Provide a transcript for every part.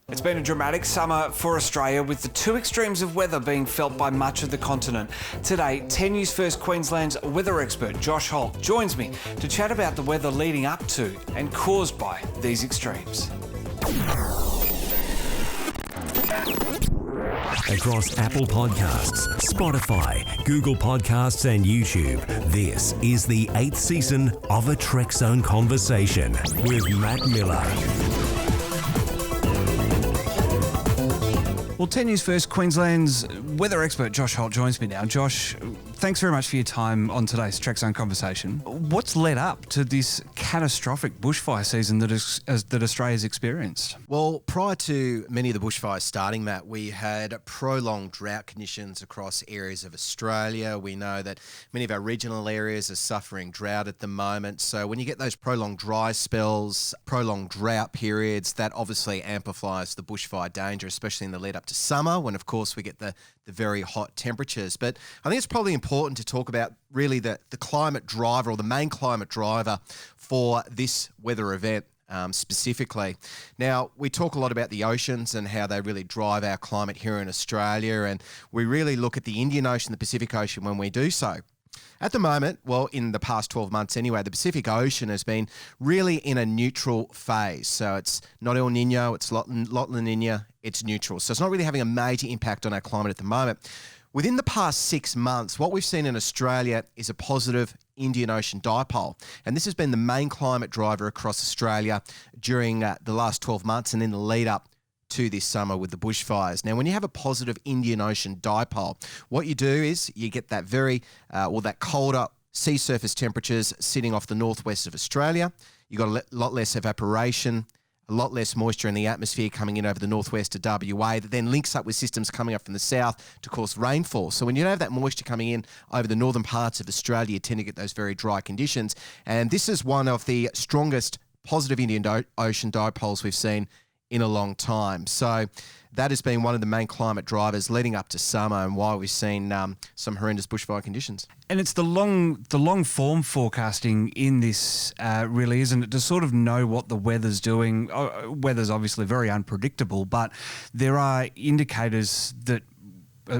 It's been a dramatic summer for Australia, with the two extremes of weather being felt by much of the continent. Today, 10 News First Queensland's weather expert Josh Holt joins me to chat about the weather leading up to and caused by these extremes. Across Apple Podcasts, Spotify, Google Podcasts and YouTube, this is the 8th season of a Trekzone Conversation with Matt Miller. Well, 10 News First Queensland's weather expert Josh Holt joins me now. Josh, thanks very much for your time on today's Trekzone Conversation. What's led up to this catastrophic bushfire season that Australia's experienced? Well, prior to many of the bushfires starting, Matt, we had prolonged drought conditions across areas of Australia. We know that many of our regional areas are suffering drought at the moment. So when you get those prolonged dry spells, prolonged drought periods, that obviously amplifies the bushfire danger, especially in the lead up to summer, when of course we get the very hot temperatures. But I think it's probably important to talk about really the climate driver, or the main climate driver for this weather event specifically. Now, we talk a lot about the oceans and how they really drive our climate here in Australia, and we really look at the Indian Ocean, the Pacific Ocean when we do so. At the moment, well, in the past 12 months anyway, the Pacific Ocean has been really in a neutral phase. So it's not El Nino, it's La Niña, it's neutral. So it's not really having a major impact on our climate at the moment. Within the past 6 months, what we've seen in Australia is a positive Indian Ocean dipole. And this has been the main climate driver across Australia during the last 12 months and in the lead up to this summer with the bushfires. Now, when you have a positive Indian Ocean dipole, what you do is you get that that colder sea surface temperatures sitting off the northwest of Australia. You've got a lot less evaporation, a lot less moisture in the atmosphere coming in over the northwest of WA that then links up with systems coming up from the south to cause rainfall. So when you have that moisture coming in over the northern parts of Australia, you tend to get those very dry conditions. And this is one of the strongest positive Indian Ocean dipoles we've seen in a long time. So that has been one of the main climate drivers leading up to summer and why we've seen some horrendous bushfire conditions. And it's the long form forecasting in this, really, isn't it, to sort of know what the weather's doing. Weather's obviously very unpredictable, but there are indicators that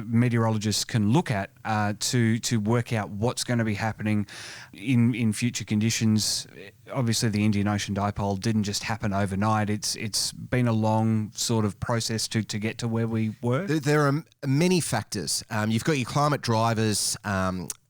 meteorologists can look at to work out what's going to be happening in future conditions. Obviously, the Indian Ocean dipole didn't just happen overnight. It's been a long sort of process to get to where we were. There are many factors. You've got your climate drivers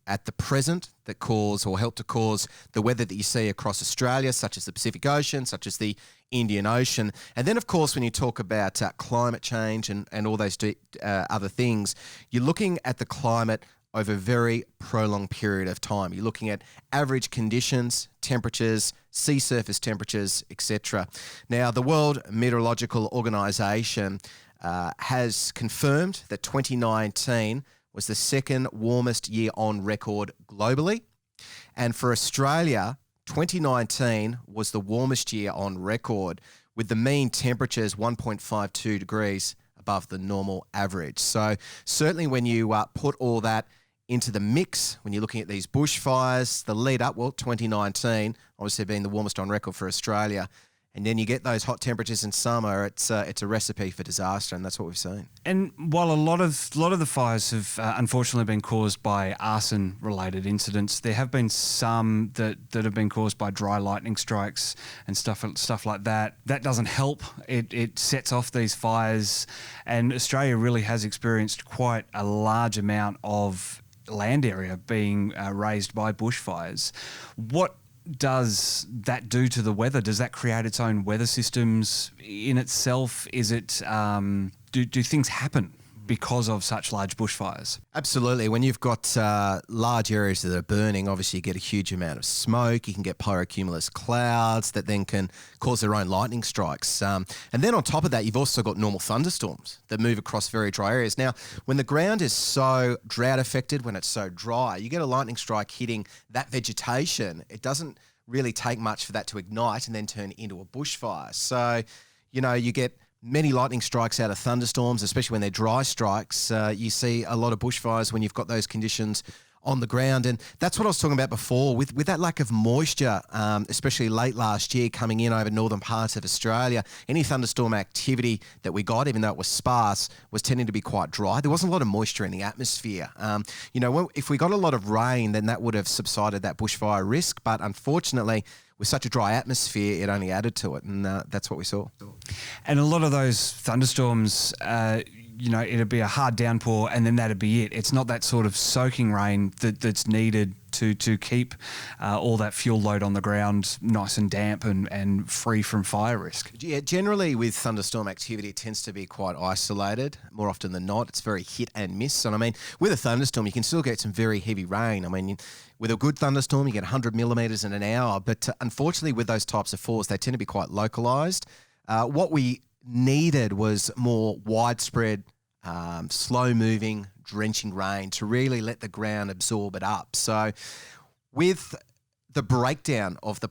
at the present that cause or help to cause the weather that you see across Australia, such as the Pacific Ocean, such as the Indian Ocean. And then, of course, when you talk about climate change and all those other things, you're looking at the climate over a very prolonged period of time. You're looking at average conditions, temperatures, sea surface temperatures, etc. Now, the World Meteorological Organization has confirmed that 2019 was the second warmest year on record globally. And for Australia, 2019 was the warmest year on record, with the mean temperatures 1.52 degrees above the normal average. So certainly when you put all that into the mix, when you're looking at these bushfires, the lead up, well, 2019 obviously being the warmest on record for Australia, and then you get those hot temperatures in summer, it's a recipe for disaster, and that's what we've seen. And while a lot of the fires have unfortunately been caused by arson-related incidents, there have been some that have been caused by dry lightning strikes and stuff like that. That doesn't help. It sets off these fires, and Australia really has experienced quite a large amount of land area being raised by bushfires. What does that do to the weather? Does that create its own weather systems in itself? Is it do things happen because of such large bushfires? Absolutely. When you've got large areas that are burning, obviously you get a huge amount of smoke. You can get pyrocumulus clouds that then can cause their own lightning strikes. And then on top of that, you've also got normal thunderstorms that move across very dry areas. Now, when the ground is so drought affected, when it's so dry, you get a lightning strike hitting that vegetation. It doesn't really take much for that to ignite and then turn into a bushfire. So, you get many lightning strikes out of thunderstorms, especially when they're dry strikes. You see a lot of bushfires when you've got those conditions on the ground. And that's what I was talking about before with that lack of moisture, especially late last year coming in over northern parts of Australia. Any thunderstorm activity that we got, even though it was sparse, was tending to be quite dry. There wasn't a lot of moisture in the atmosphere. If we got a lot of rain, then that would have subsided that bushfire risk. But unfortunately, with such a dry atmosphere, it only added to it. And that's what we saw. And a lot of those thunderstorms, it'd be a hard downpour and then that'd be it. It's not that sort of soaking rain that's needed to keep all that fuel load on the ground nice and damp and free from fire risk. Yeah, generally with thunderstorm activity, it tends to be quite isolated. More often than not, it's very hit and miss. And I mean, with a thunderstorm, you can still get some very heavy rain. I mean, with a good thunderstorm, you get 100 millimetres in an hour. But unfortunately, with those types of falls, they tend to be quite localised. What we needed was more widespread, slow-moving, drenching rain to really let the ground absorb it up. So with the breakdown of the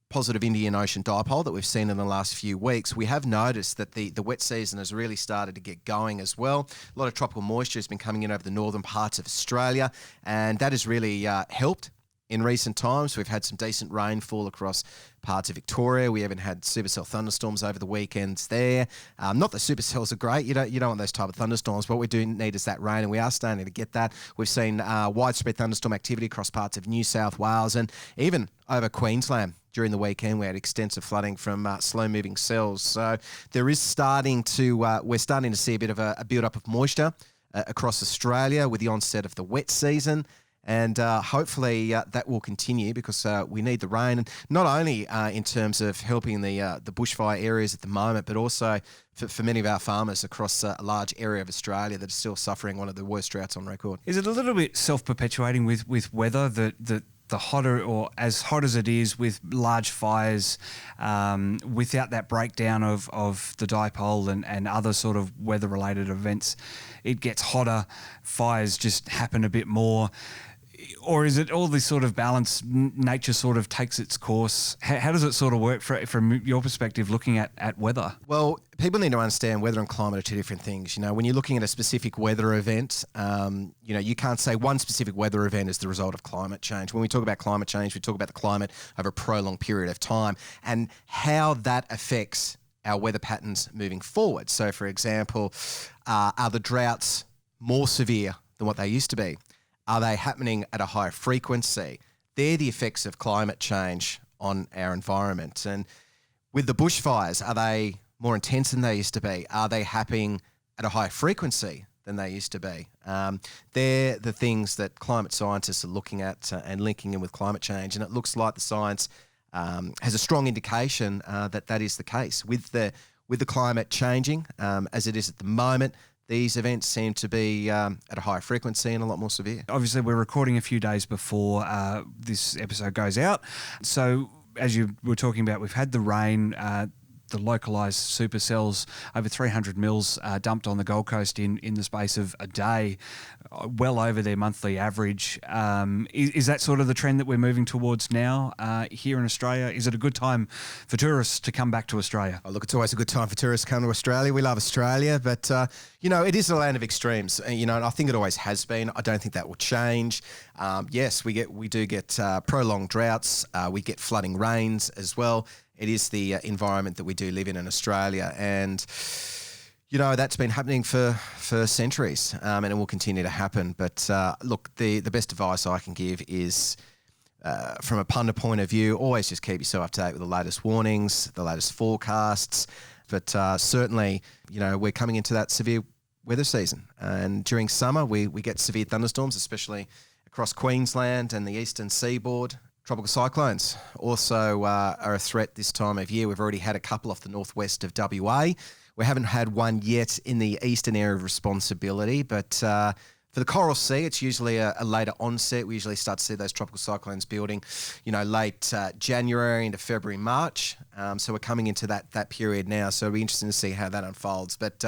positive Indian Ocean dipole that we've seen in the last few weeks, we have noticed that the wet season has really started to get going as well. A lot of tropical moisture has been coming in over the northern parts of Australia, and that has really helped. In recent times, we've had some decent rainfall across parts of Victoria. We even had supercell thunderstorms over the weekends there. Not that supercells are great. You don't want those type of thunderstorms. What we do need is that rain, and we are starting to get that. We've seen widespread thunderstorm activity across parts of New South Wales and even over Queensland. During the weekend, we had extensive flooding from slow-moving cells. So there is we're starting to see a bit of a build-up of moisture across Australia with the onset of the wet season. And hopefully that will continue because we need the rain, and not only in terms of helping the bushfire areas at the moment, but also for many of our farmers across a large area of Australia that are still suffering one of the worst droughts on record. Is it a little bit self-perpetuating with weather that the hotter or as hot as it is with large fires, without that breakdown of the dipole and other sort of weather-related events, it gets hotter, fires just happen a bit more? Or is it all this sort of balance, nature sort of takes its course? How does it sort of work from your perspective looking at weather? Well, people need to understand weather and climate are two different things. When you're looking at a specific weather event, you can't say one specific weather event is the result of climate change. When we talk about climate change, we talk about the climate over a prolonged period of time and how that affects our weather patterns moving forward. So, for example, are the droughts more severe than what they used to be? Are they happening at a higher frequency? They're the effects of climate change on our environment. And with the bushfires, are they more intense than they used to be? Are they happening at a higher frequency than they used to be? They're the things that climate scientists are looking at and linking in with climate change. And it looks like the science has a strong indication that is the case. With the climate changing as it is at the moment, these events seem to be at a higher frequency and a lot more severe. Obviously, we're recording a few days before this episode goes out. So, as you were talking about, we've had the rain, the localised supercells, over 300 mils dumped on the Gold Coast in the space of a day, well over their monthly average. Is that sort of the trend that we're moving towards now here in Australia? Is it a good time for tourists to come back to Australia? Oh, look, it's always a good time for tourists to come to Australia. We love Australia, but, it is a land of extremes, and I think it always has been. I don't think that will change. Yes, we do get prolonged droughts. We get flooding rains as well. It is the environment that we do live in Australia, and that's been happening for centuries, and it will continue to happen. But look, the best advice I can give is, from a punter point of view, always just keep yourself up to date with the latest warnings, the latest forecasts. But certainly, we're coming into that severe weather season, and during summer we get severe thunderstorms, especially across Queensland and the eastern seaboard. Tropical cyclones also are a threat this time of year. We've already had a couple off the northwest of WA. We haven't had one yet in the eastern area of responsibility, but for the Coral Sea, it's usually a later onset. We usually start to see those tropical cyclones building, late January into February, March. So we're coming into that period now. So it'll be interesting to see how that unfolds. But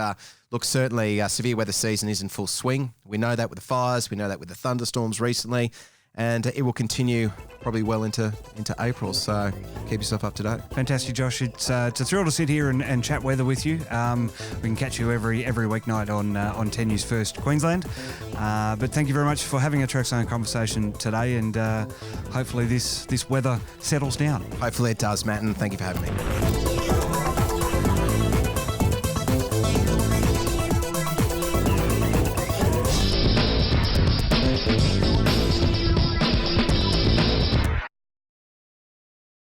look, certainly severe weather season is in full swing. We know that with the fires. We know that with the thunderstorms recently. and it will continue probably well into April. So keep yourself up to date. Fantastic, Josh. It's a thrill to sit here and chat weather with you. We can catch you every weeknight on 10 News First Queensland. But thank you very much for having a Trekzone conversation today, and hopefully this weather settles down. Hopefully it does, Matt, and thank you for having me.